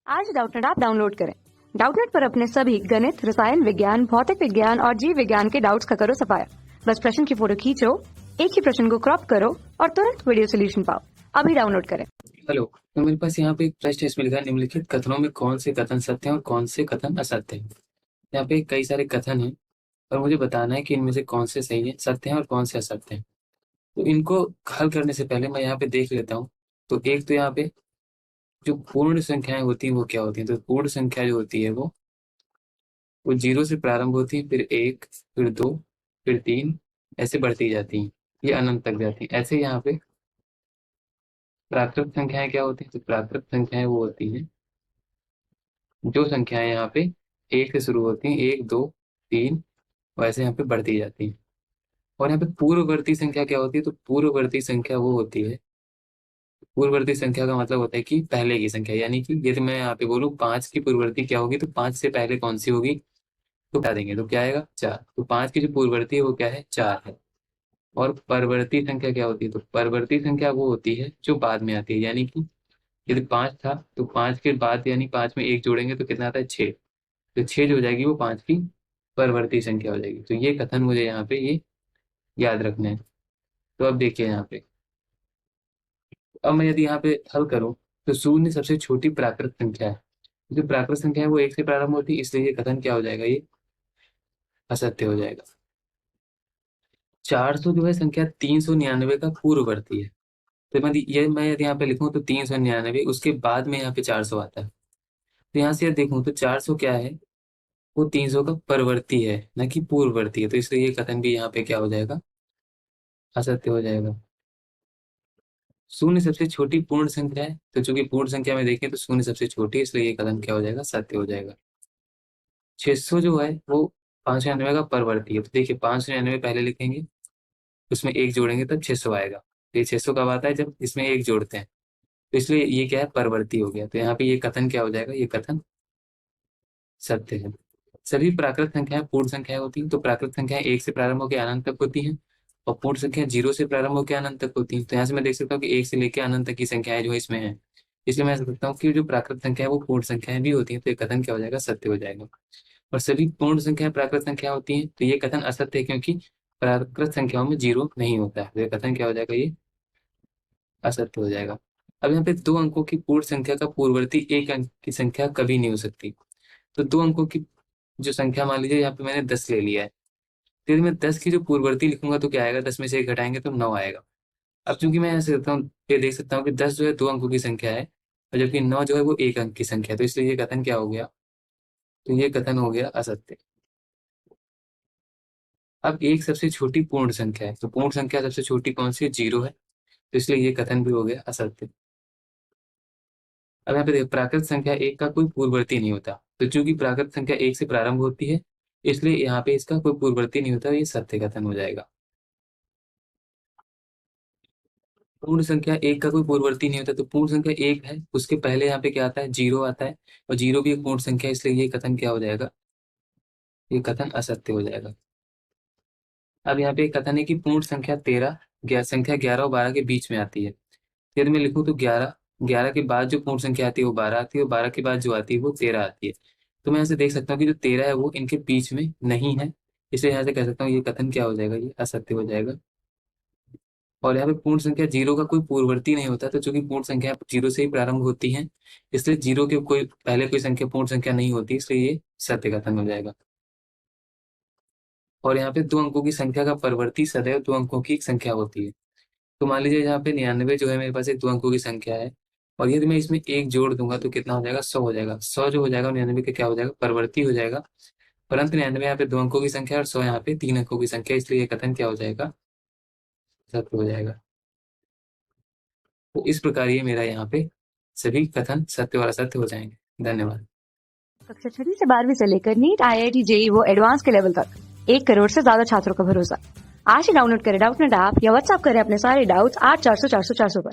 आज Doubtnut app download करें। Doubtnut पर अपने सभी गणित, रसायन विज्ञान, भौतिक विज्ञान और जीव विज्ञान के डाउट्स का करो सफाया। बस प्रश्न की फोटो खींचो, एक ही प्रश्न को क्रॉप करो और तुरंत वीडियो सोल्यूशन पाओ। अभी डाउनलोड करें। हेलो, तो मेरे पास यहाँ पे एक प्रश्न है, इसमें लिखा है निम्नलिखित कथनों में कौन से कथन सत्य हैं और कौन से कथन असत्य हैं। यहाँ पे कई सारे कथन हैं और मुझे बताना है कि इनमें से कौन से सही है, सत्य हैं और कौन से असत्य हैं। तो इनको हल करने से पहले मैं यहाँ पे देख लेता हूँ। तो एक तो यहाँ पे जो पूर्ण संख्याएं होती हैं वो क्या होती हैं। तो पूर्ण संख्या जो होती है वो 0 से प्रारंभ होती है, फिर 1, फिर 2, फिर 3, ऐसे बढ़ती जाती हैं, ये अनंत तक जाती हैं। ऐसे यहाँ पे प्राकृत संख्याएं क्या होती हैं। तो प्राकृत संख्याएं वो होती हैं जो संख्याएं यहाँ पे 1 से शुरू होती हैं, 1, 2, 3, वैसे यहाँ पे बढ़ती जाती हैं। और यहाँ पे पूर्ववर्ती संख्या क्या होती है। तो पूर्ववर्ती संख्या वो होती है, पूर्ववर्ती संख्या का मतलब होता है कि पहले की संख्या, यानी कि यदि मैं यहाँ पे बोलूँ 5 की पूर्ववर्ती क्या होगी, तो 5 से पहले कौन सी होगी, तो बता देंगे। तो क्या आएगा, 4। तो 5 की जो पूर्ववर्ती है वो क्या है, 4 है। और परवर्ती संख्या क्या होती है। तो परवर्ती संख्या वो होती है जो बाद में आती है, यानी कि यदि 5 था तो 5 के बाद यानी 5 में 1 जोड़ेंगे तो कितना आता है, 6। तो 6 जो हो जाएगी वो 5 की परवर्ती संख्या हो जाएगी। तो ये कथन मुझे यहाँ पे ये याद रखना है। तो अब देखिए यहाँ पे, अब मैं यदि यहाँ पे हल करूँ तो शून्य सबसे छोटी प्राकृत संख्या है। जो प्राकृत संख्या है वो 1 से प्रारंभ होती है, इसलिए ये कथन क्या हो जाएगा, ये असत्य हो जाएगा। 400 जो है संख्या 399 का पूर्ववर्ती है। तो मैं यदि यहाँ पे लिखूँ तो 399, उसके बाद में यहाँ पे 400 आता है। तो यहाँ से देखूँ तो 400 क्या है, वो 300 का परवर्ती है, न कि पूर्ववर्ती है। तो इसलिए ये कथन भी यहाँ पे क्या हो जाएगा, असत्य हो जाएगा। शून्य सबसे छोटी पूर्ण संख्या है, तो चूंकि पूर्ण संख्या में देखें तो शून्य सबसे छोटी है, इसलिए ये कथन क्या हो जाएगा, सत्य हो जाएगा। 600 जो है वो 599 का परवर्ती है। तो देखिए 599 पहले लिखेंगे, उसमें 1 जोड़ेंगे तब 600 आएगा। तो ये 600 कब आता है, जब इसमें 1 जोड़ते हैं। तो इसलिए ये क्या है, परवर्ती हो गया। तो यहाँ पे ये कथन क्या हो जाएगा, ये कथन सत्य है। सभी प्राकृत संख्याएं पूर्ण संख्याएं होती हैं। तो प्राकृत संख्याएं 1 से प्रारंभ होकर अनंत तक होती हैं और पूर्ण संख्या 0 से प्रारंभ होकर अनंत तक होती हैं। तो यहाँ से मैं देख सकता हूँ कि 1 से लेकर अनंत तक की संख्याएं जो है इसमें है। इसलिए मैं सकता हूँ कि जो प्राकृत संख्या है वो पूर्ण संख्याएं भी होती हैं। तो ये कथन क्या हो जाएगा, सत्य हो जाएगा। और सभी पूर्ण संख्याएं प्राकृत संख्या होती हैं, तो ये कथन असत्य है, क्योंकि प्राकृत संख्याओं में 0 नहीं होता है। तो ये कथन क्या हो जाएगा, ये असत्य हो जाएगा। अब यहाँ पे 2 अंकों की पूर्ण संख्या का पूर्ववर्ती 1 अंक की संख्या कभी नहीं हो सकती। तो 2 अंकों की जो संख्या, मान लीजिए यहाँ पे मैंने 10 ले लिया है, तो यदि मैं 10 की जो पूर्ववर्ती लिखूंगा तो क्या आएगा, 10 में से 1 घटाएंगे तो 9 आएगा। अब चूंकि मैं ऐसे करता हूँ, ये देख सकता हूँ कि 10 जो है 2 अंकों की संख्या है और जबकि 9 जो है वो 1 अंक की संख्या है। तो इसलिए ये कथन क्या हो गया, तो ये कथन हो गया असत्य। अब 1 सबसे छोटी पूर्ण संख्या है, तो पूर्ण संख्या सबसे छोटी कौन सी है, 0 है। तो इसलिए ये कथन भी हो गया असत्य। अब यहाँ पे देखो, प्राकृत संख्या 1 का कोई पूर्ववर्ती नहीं होता। तो चूंकि प्राकृत संख्या 1 से प्रारंभ होती है, इसलिए यहाँ पे इसका कोई पूर्ववर्ती नहीं होता, ये सत्य कथन हो जाएगा। पूर्ण संख्या 1 का कोई पूर्ववर्ती नहीं होता, तो पूर्ण संख्या 1 है, उसके पहले यहाँ पे क्या आता है, 0 आता है। और 0 भी एक पूर्ण संख्या है, इसलिए ये कथन क्या हो जाएगा, ये कथन असत्य हो जाएगा। अब यहाँ पे एक कथन है कि पूर्ण संख्या 13 संख्या 11 और 12 के बीच में आती है। यदि मैं लिखूँ तो 11 के बाद जो पूर्ण संख्या आती है वो 12 आती है और 12 के बाद जो आती है वो 13 आती है। तो मैं यहाँ से देख सकता हूँ कि जो 13 है वो इनके बीच में नहीं है, इसलिए यहाँ से कह सकता हूँ ये कथन क्या हो जाएगा, ये असत्य हो जाएगा। और यहाँ पे पूर्ण संख्या 0 का कोई पूर्ववर्ती नहीं होता, तो चूंकि पूर्ण संख्या 0 से ही प्रारंभ होती है, इसलिए 0 के कोई पहले कोई संख्या पूर्ण संख्या नहीं होती, इसलिए ये सत्य कथन हो जाएगा। और यहाँ पे 2 अंकों की संख्या का परवर्ती सदैव 2 अंकों की एक संख्या होती है। तो मान लीजिए यहाँ पे 99 जो है मेरे पास एक 2 अंकों की संख्या है, और यदि मैं इसमें 1 जोड़ दूंगा तो कितना हो जाएगा, 100 हो जाएगा। 100 जो हो जाएगा 99 का क्या हो जाएगा, परवर्ती हो जाएगा। परंतु 99 यहाँ पे 2 अंकों की संख्या है और 100 यहाँ पे 3 अंकों की संख्या है, इसलिए ये कथन क्या हो जाएगा, सत्य हो जाएगा। तो इस प्रकार ये मेरा यहाँ पे सभी कथन सत्य और असत्य हो जाएंगे। धन्यवाद। कक्षा 6 से 12वीं से लेकर नीट, IIT, JEE वो एडवांस के लेवल तक 1 करोड़ से ज्यादा छात्रों का भरोसा। आज ही डाउनलोड करें डाउटनेट ऐप या व्हाट्सएप करें अपने सारे डाउट्स 8400 400 400 पर।